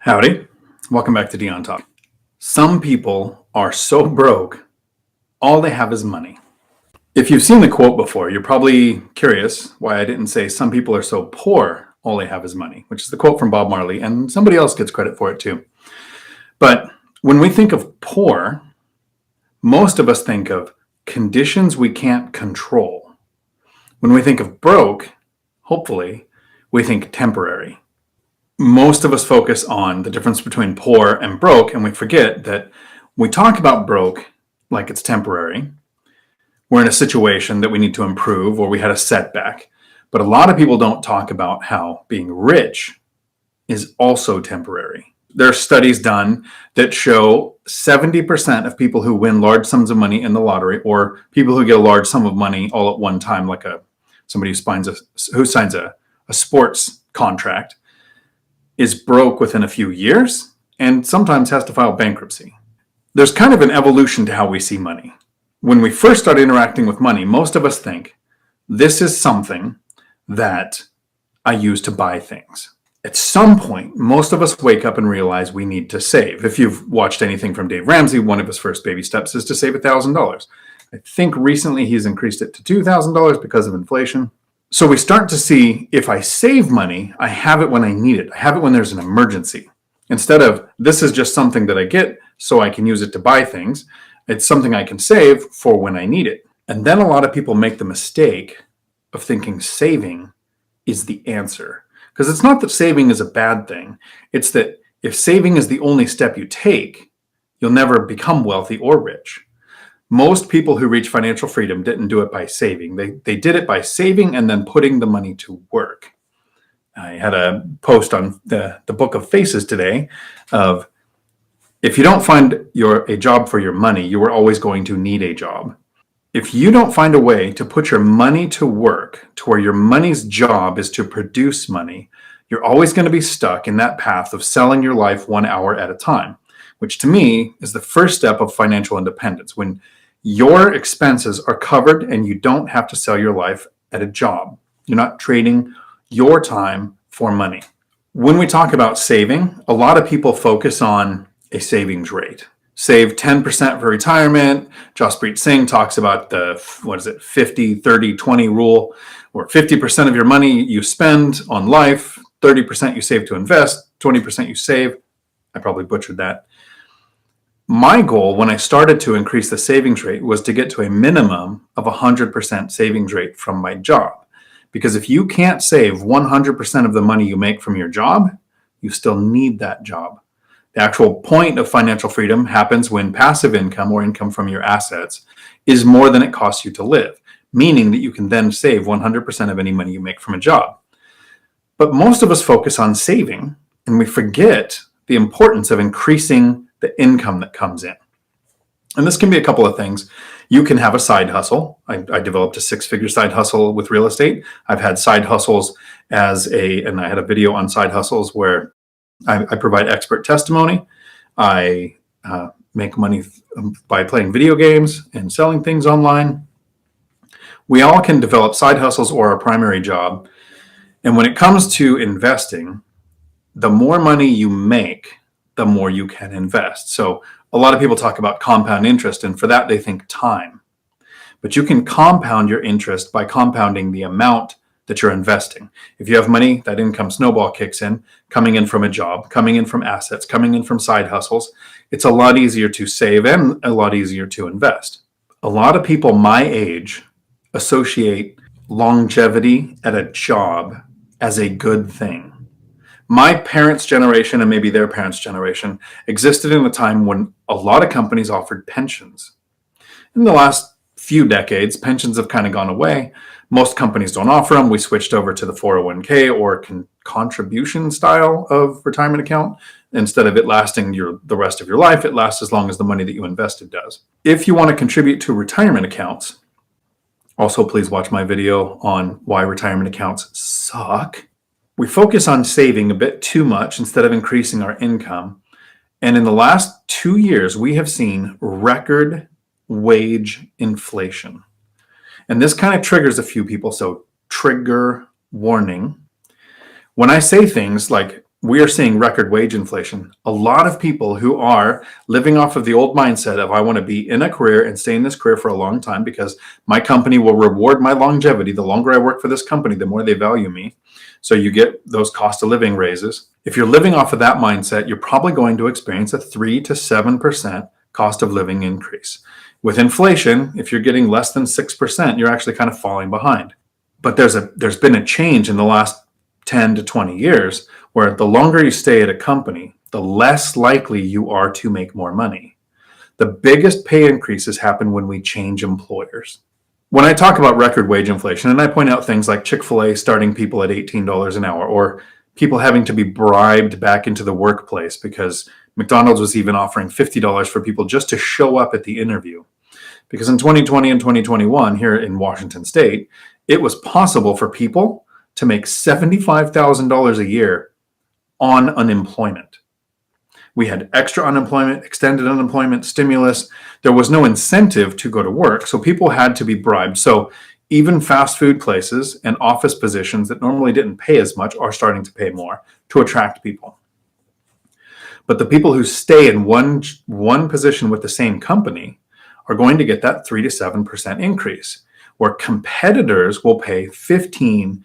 Howdy. Welcome back to Dion Talk. Some people are so broke, all they have is money. If you've seen the quote before, you're probably curious why I didn't say some people are so poor, all they have is money, which is the quote from Bob Marley, and somebody else gets credit for it too. But when we think of poor, most of us think of conditions we can't control. When we think of broke, hopefully, we think temporary. Most of us focus on the difference between poor and broke, and we forget that we talk about broke like it's temporary. We're in a situation that we need to improve or we had a setback. But a lot of people don't talk about how being rich is also temporary. There are studies done that show 70% of people who win large sums of money in the lottery, or people who get a large sum of money all at one time, like somebody who signs a sports contract, is broke within a few years and sometimes has to file bankruptcy. There's kind of an evolution to how we see money. When we first start interacting with money, most of us think this is something that I use to buy things. At some point, most of us wake up and realize we need to save. If you've watched anything from Dave Ramsey, one of his first baby steps is to save $1,000. I think recently he's increased it to $2,000 because of inflation. So we start to see, if I save money, I have it when I need it. I have it when there's an emergency. Instead of, this is just something that I get so I can use it to buy things, it's something I can save for when I need it. And then a lot of people make the mistake of thinking saving is the answer. Because it's not that saving is a bad thing. It's that if saving is the only step you take, you'll never become wealthy or rich. Most people who reach financial freedom didn't do it by saving. They did it by saving and then putting the money to work. I had a post on the Book of Faces today of, if you don't find a job for your money, you are always going to need a job. If you don't find a way to put your money to work to where your money's job is to produce money, you're always going to be stuck in that path of selling your life 1 hour at a time, which to me is the first step of financial independence. When your expenses are covered and you don't have to sell your life at a job. You're not trading your time for money. When we talk about saving, a lot of people focus on a savings rate. Save 10% for retirement. Jaspreet Singh talks about the 50, 30, 20 rule, where 50% of your money you spend on life, 30% you save to invest, 20% you save. I probably butchered that. My goal when I started to increase the savings rate was to get to a minimum of 100% savings rate from my job. Because if you can't save 100% of the money you make from your job, you still need that job. The actual point of financial freedom happens when passive income or income from your assets is more than it costs you to live, meaning that you can then save 100% of any money you make from a job. But most of us focus on saving and we forget the importance of increasing the income that comes in. And this can be a couple of things. You can have a side hustle. I developed a 6-figure side hustle with real estate. I've had side hustles and I had a video on side hustles where I provide expert testimony. I make money by playing video games and selling things online. We all can develop side hustles or a primary job. And when it comes to investing, the more money you make, the more you can invest. So a lot of people talk about compound interest, and for that they think time. But you can compound your interest by compounding the amount that you're investing. If you have money, that income snowball kicks in, coming in from a job, coming in from assets, coming in from side hustles. It's a lot easier to save and a lot easier to invest. A lot of people my age associate longevity at a job as a good thing. My parents' generation and maybe their parents' generation existed in a time when a lot of companies offered pensions. In the last few decades, pensions have kind of gone away. Most companies don't offer them. We switched over to the 401k or contribution style of retirement account. Instead of it lasting the rest of your life, it lasts as long as the money that you invested does. If you want to contribute to retirement accounts, also please watch my video on why retirement accounts suck. We focus on saving a bit too much instead of increasing our income. And in the last 2 years, we have seen record wage inflation. And this kind of triggers a few people. So trigger warning. When I say things like we are seeing record wage inflation. A lot of people who are living off of the old mindset of, I want to be in a career and stay in this career for a long time because my company will reward my longevity. The longer I work for this company, the more they value me. So you get those cost of living raises. If you're living off of that mindset, you're probably going to experience a 3 to 7% cost of living increase. With inflation, if you're getting less than 6%, you're actually kind of falling behind. But there's been a change in the last 10 to 20 years where the longer you stay at a company, the less likely you are to make more money. The biggest pay increases happen when we change employers. When I talk about record wage inflation, and I point out things like Chick-fil-A starting people at $18 an hour, or people having to be bribed back into the workplace because McDonald's was even offering $50 for people just to show up at the interview. Because in 2020 and 2021, here in Washington State, it was possible for people to make $75,000 a year on unemployment. We had extra unemployment, extended unemployment, stimulus. There was no incentive to go to work, so people had to be bribed. So even fast food places and office positions that normally didn't pay as much are starting to pay more to attract people. But the people who stay in one position with the same company are going to get that 3 to 7% increase, where competitors will pay 15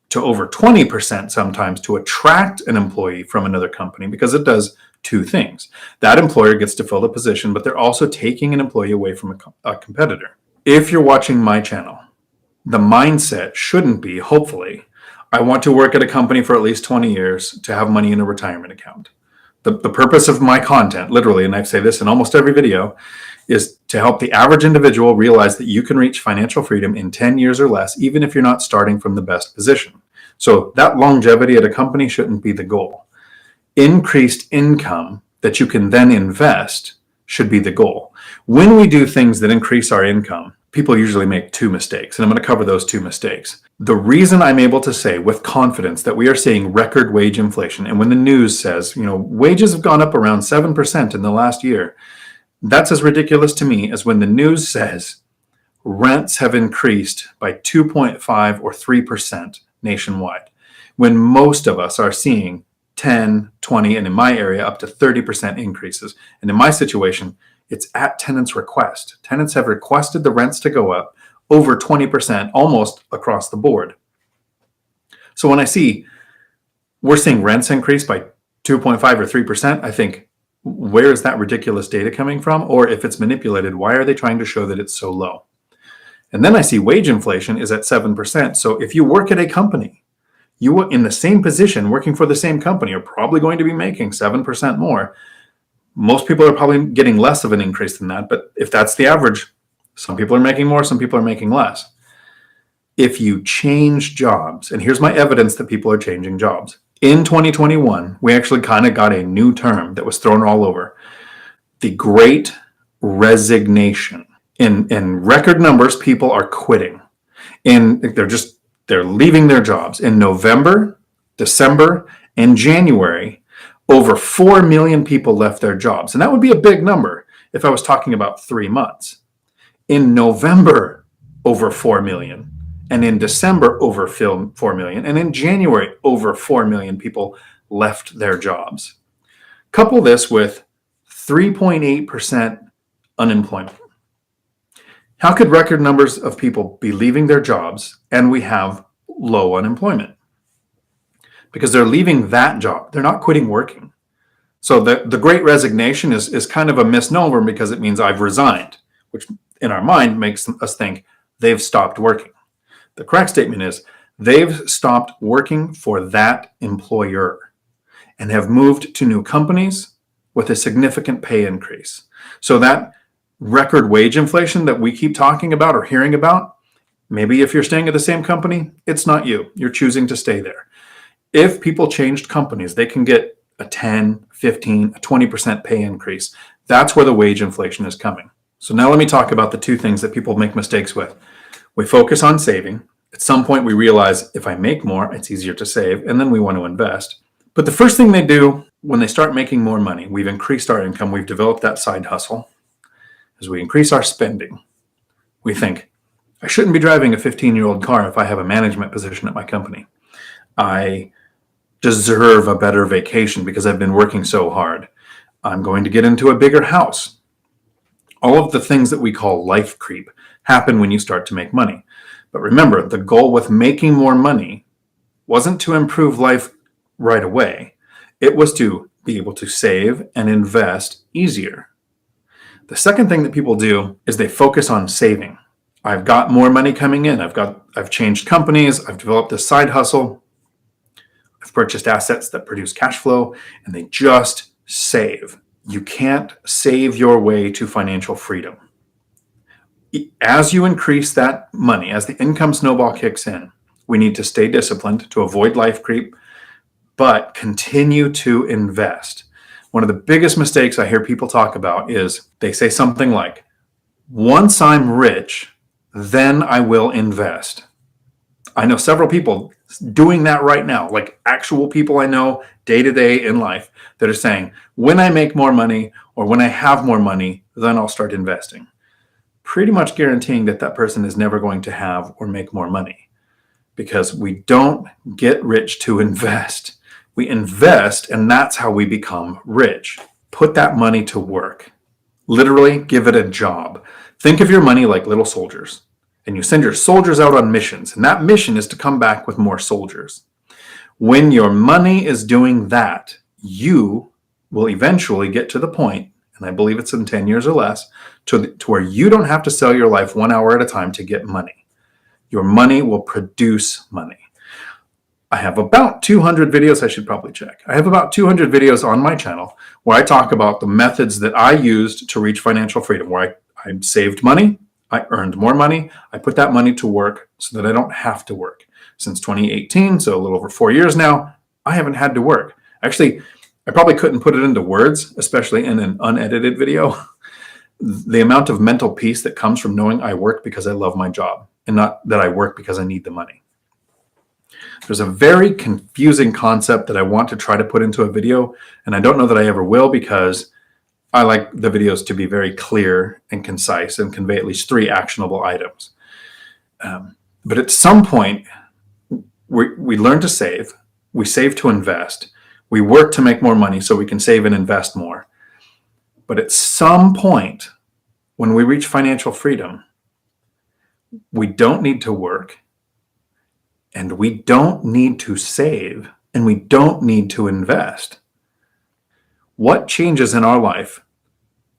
to over 20% sometimes to attract an employee from another company, because it does two things. That employer gets to fill the position, but they're also taking an employee away from a competitor. If you're watching my channel, the mindset shouldn't be, hopefully, I want to work at a company for at least 20 years to have money in a retirement account. The purpose of my content, literally, and I say this in almost every video, is to help the average individual realize that you can reach financial freedom in 10 years or less, even if you're not starting from the best position. So that longevity at a company shouldn't be the goal. Increased income that you can then invest should be the goal. When we do things that increase our income, people usually make two mistakes, and I'm going to cover those two mistakes. The reason I'm able to say with confidence that we are seeing record wage inflation, and when the news says, wages have gone up around 7% in the last year, that's as ridiculous to me as when the news says rents have increased by 2.5 or 3% nationwide, when most of us are seeing 10, 20, and in my area, up to 30% increases. And in my situation, it's at tenants' request. Tenants have requested the rents to go up over 20%, almost across the board. So when I see we're seeing rents increase by 2.5 or 3%, I think, where is that ridiculous data coming from? Or if it's manipulated, why are they trying to show that it's so low? And then I see wage inflation is at 7%. So if you work at a company, you are in the same position working for the same company are probably going to be making 7% more. Most people are probably getting less of an increase than that. But if that's the average, some people are making more, some people are making less. If you change jobs, and here's my evidence that people are changing jobs. In 2021, we actually kind of got a new term that was thrown all over. The Great Resignation. In record numbers, people are quitting. And they're leaving their jobs. In November, December, and January, over 4 million people left their jobs. And that would be a big number if I was talking about 3 months. In November, over 4 million. And in December, over 4 million. And in January, over 4 million people left their jobs. Couple this with 3.8% unemployment. How could record numbers of people be leaving their jobs and we have low unemployment? Because they're leaving that job. They're not quitting working. So the Great Resignation is kind of a misnomer because it means I've resigned, which in our mind makes us think they've stopped working. The correct statement is they've stopped working for that employer and have moved to new companies with a significant pay increase. So that record wage inflation that we keep talking about or hearing about, maybe if you're staying at the same company, it's not you. You're choosing to stay there. If people changed companies, they can get a 10, 15, a 20% pay increase. That's where the wage inflation is coming. So now let me talk about the two things that people make mistakes with. We focus on saving. At some point, we realize if I make more, it's easier to save, and then we want to invest. But the first thing they do when they start making more money, we've increased our income, we've developed that side hustle. As we increase our spending, we think, I shouldn't be driving a 15-year-old car if I have a management position at my company. I deserve a better vacation because I've been working so hard. I'm going to get into a bigger house. All of the things that we call life creep happen when you start to make money. But remember, the goal with making more money wasn't to improve life right away. It was to be able to save and invest easier. The second thing that people do is they focus on saving. I've got more money coming in. I've changed companies. I've developed this side hustle. I've purchased assets that produce cash flow, and they just save. You can't save your way to financial freedom. As you increase that money, as the income snowball kicks in, we need to stay disciplined to avoid life creep, but continue to invest. One of the biggest mistakes I hear people talk about is they say something like, once I'm rich, then I will invest. I know several people doing that right now, like actual people I know day to day in life that are saying, when I make more money or when I have more money, then I'll start investing. Pretty much guaranteeing that that person is never going to have or make more money, because we don't get rich to invest. We invest, and that's how we become rich. Put that money to work. Literally, give it a job. Think of your money like little soldiers, and you send your soldiers out on missions, and that mission is to come back with more soldiers. When your money is doing that, you will eventually get to the point, and I believe it's in 10 years or less, to where you don't have to sell your life 1 hour at a time to get money. Your money will produce money. I have about 200 videos. I should probably check. I have about 200 videos on my channel where I talk about the methods that I used to reach financial freedom, where I saved money, I earned more money, I put that money to work so that I don't have to work. Since 2018, so a little over 4 years now, I haven't had to work. Actually, I probably couldn't put it into words, especially in an unedited video. The amount of mental peace that comes from knowing I work because I love my job and not that I work because I need the money. There's a very confusing concept that I want to try to put into a video, and I don't know that I ever will, because I like the videos to be very clear and concise and convey at least 3 actionable items. But at some point, we learn to save, we save to invest, we work to make more money so we can save and invest more. But at some point, when we reach financial freedom, we don't need to work, and we don't need to save, and we don't need to invest. What changes in our life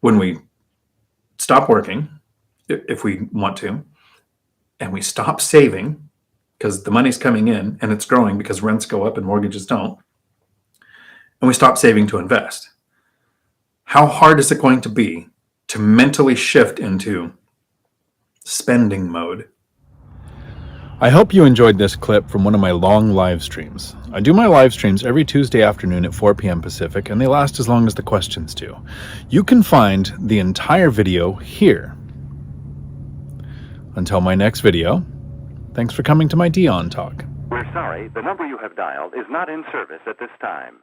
when we stop working, if we want to, and we stop saving because the money's coming in and it's growing because rents go up and mortgages don't, and we stop saving to invest? How hard is it going to be to mentally shift into spending mode? I hope you enjoyed this clip from one of my long live streams. I do my live streams every Tuesday afternoon at 4 p.m. Pacific, and they last as long as the questions do. You can find the entire video here. Until my next video, thanks for coming to my Dion Talk. We're sorry, the number you have dialed is not in service at this time.